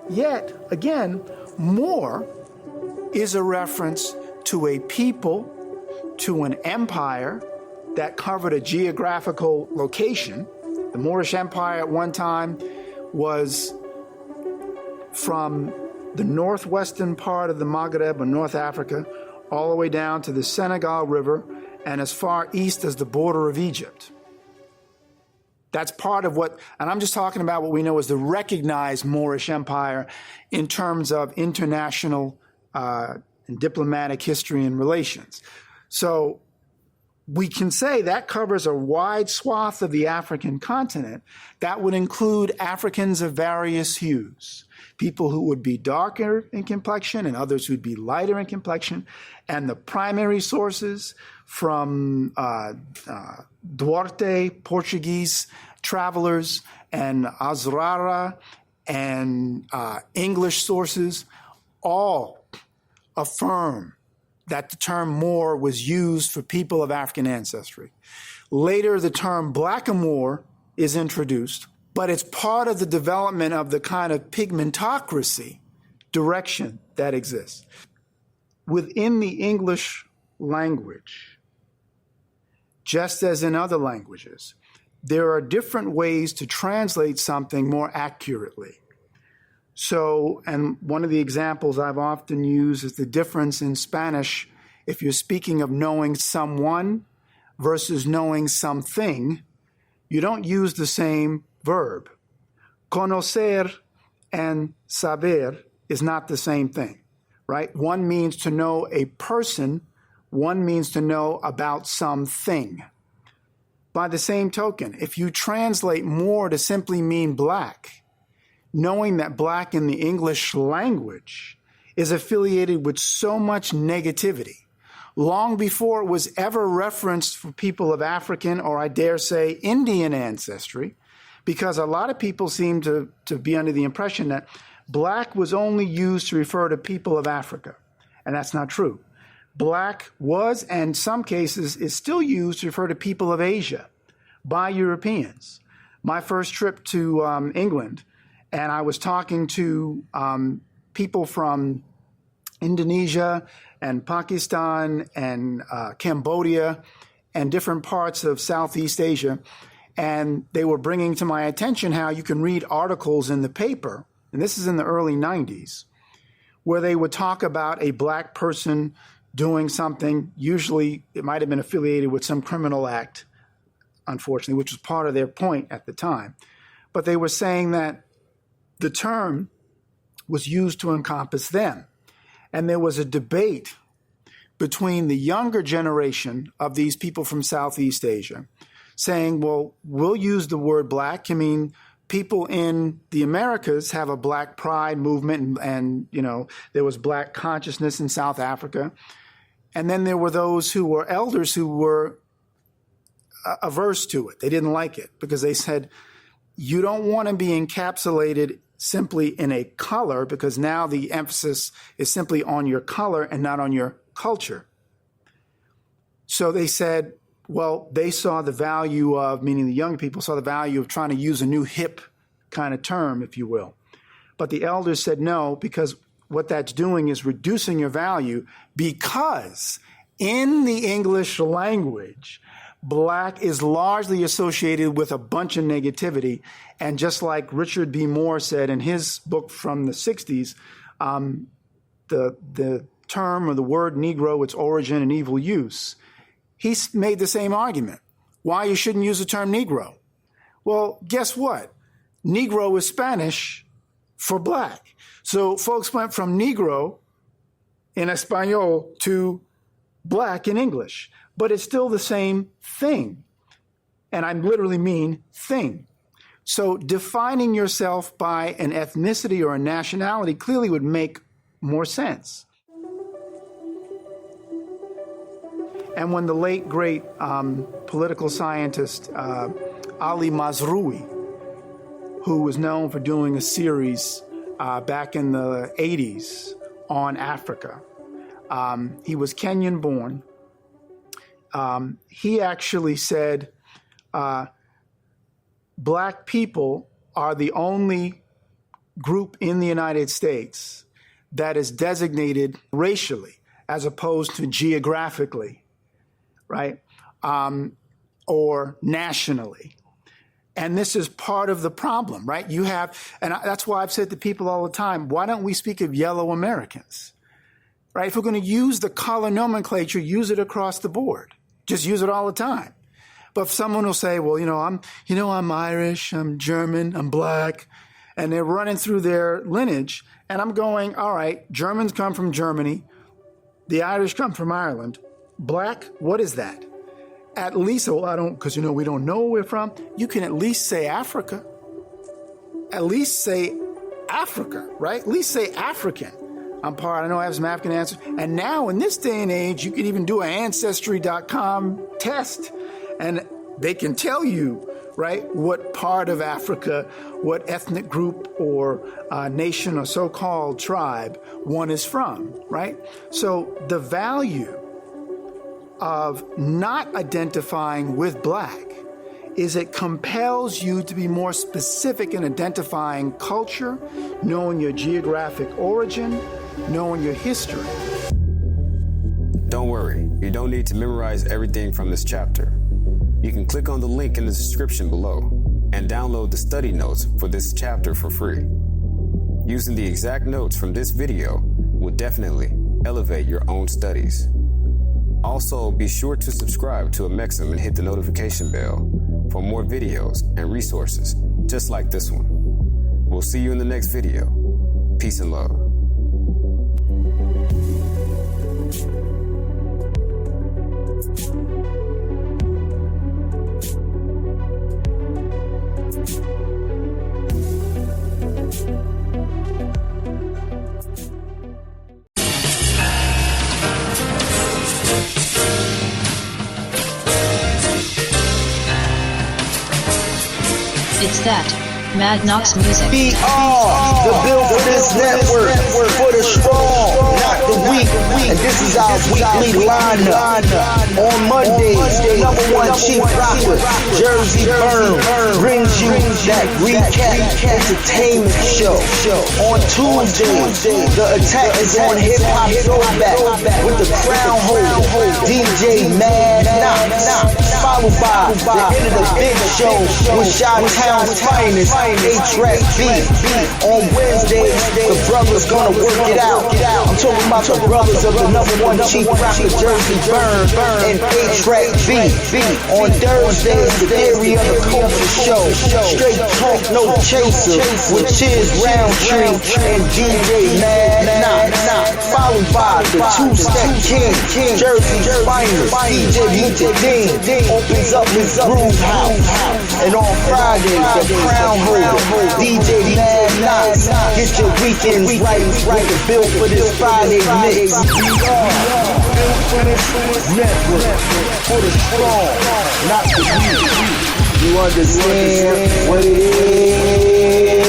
Yet, again, Moor is a reference to a people, to an empire that covered a geographical location. The Moorish Empire at one time was from the northwestern part of the Maghreb or North Africa all the way down to the Senegal River and as far east as the border of Egypt. That's part of what, and I'm just talking about what we know as the recognized Moorish Empire in terms of international and diplomatic history and relations. So we can say that covers a wide swath of the African continent. That would include Africans of various hues, people who would be darker in complexion and others who'd be lighter in complexion. And the primary sources from Duarte, Portuguese travelers, and Azrara and English sources all affirm that the term Moor was used for people of African ancestry. Later, the term blackamoor is introduced, but it's part of the development of the kind of pigmentocracy direction that exists. Within the English language, just as in other languages, there are different ways to translate something more accurately. So, and one of the examples I've often used is the difference in Spanish. If you're speaking of knowing someone versus knowing something, you don't use the same verb. Conocer and saber is not the same thing, right? One means to know a person, one means to know about something. By the same token, if you translate Moor to simply mean black, knowing that black in the English language is affiliated with so much negativity, long before it was ever referenced for people of African or I dare say Indian ancestry, because a lot of people seem to be under the impression that black was only used to refer to people of Africa, and that's not true. Black was, and in some cases, is still used to refer to people of Asia by Europeans. My first trip to England, and I was talking to people from Indonesia and Pakistan and Cambodia and different parts of Southeast Asia, and they were bringing to my attention how you can read articles in the paper, and this is in the early 90s, where they would talk about a black person doing something. Usually it might have been affiliated with some criminal act, unfortunately, which was part of their point at the time. But they were saying that the term was used to encompass them. And there was a debate between the younger generation of these people from Southeast Asia saying, well, we'll use the word black. I mean, people in the Americas have a black pride movement and you know, there was black consciousness in South Africa. And then there were those who were elders who were averse to it. They didn't like it because they said, you don't want to be encapsulated simply in a color because now the emphasis is simply on your color and not on your culture. So they said, well, they saw the value of, meaning the young people saw the value of trying to use a new hip kind of term, if you will. But the elders said no, because what that's doing is reducing your value because in the English language, black is largely associated with a bunch of negativity. And just like Richard B. Moore said in his book from the 60s, the term or the word Negro, its origin and evil use, he made the same argument. Why you shouldn't use the term Negro? Well, guess what? Negro is Spanish for black. So folks went from Negro in Espanol to black in English, but it's still the same thing. And I literally mean thing. So defining yourself by an ethnicity or a nationality clearly would make more sense. And when the late, great political scientist Ali Mazrui, who was known for doing a series back in the 80s on Africa, he was Kenyan born. He actually said, black people are the only group in the United States that is designated racially as opposed to geographically, right? Or nationally. And this is part of the problem, right? You have, and that's why I've said to people all the time, why don't we speak of yellow Americans, right? If we're going to use the color nomenclature, use it across the board. Just use it all the time. But if someone will say, well, I'm Irish, I'm German, I'm black, and they're running through their lineage, and I'm going, all right, Germans come from Germany, the Irish come from Ireland, black, what is that? At least, because we don't know where we're from. You can at least say Africa. At least say Africa, right? At least say African. I know I have some African answers. And now in this day and age, you can even do an Ancestry.com test and they can tell you, right, what part of Africa, what ethnic group or nation or so-called tribe one is from, right? So the value of not identifying with black is it compels you to be more specific in identifying culture, knowing your geographic origin, knowing your history. Don't worry, you don't need to memorize everything from this chapter. You can click on the link in the description below and download the study notes for this chapter for free. Using the exact notes from this video will definitely elevate your own studies. Also, be sure to subscribe to Amexum and hit the notification bell for more videos and resources just like this one. We'll see you in the next video. Peace and love. It's that Mad Knox music. We are the build for this network, for the strong, not the weak. And this is our weekly lineup. On Mondays, the #1 chief rocker, Jersey Burn, brings you that recap entertainment show. On Tuesdays, the attack is on hip hop throwback with the crown holder, DJ Mad Knox. Followed by the end of the big show with Chi-Town's finest, HRap B. On Wednesdays, the brothers gonna work it out. I'm talking about the brothers of the #1 chief rocker, Jersey Burn, and HRap B. On Thursdays, the Theory of the Culture show, straight talk, no chaser, with Chiz Roundtree and DJ Mad Knox. Followed by the two-step king, Jersey's finest, DJ Mucha opens up his groove house. And on Fridays, the crown holder, DJ Mad Knox, get your weekends right with the bill for this Friday mix. Built for this network, for the strong, not the weak. You understand what it is?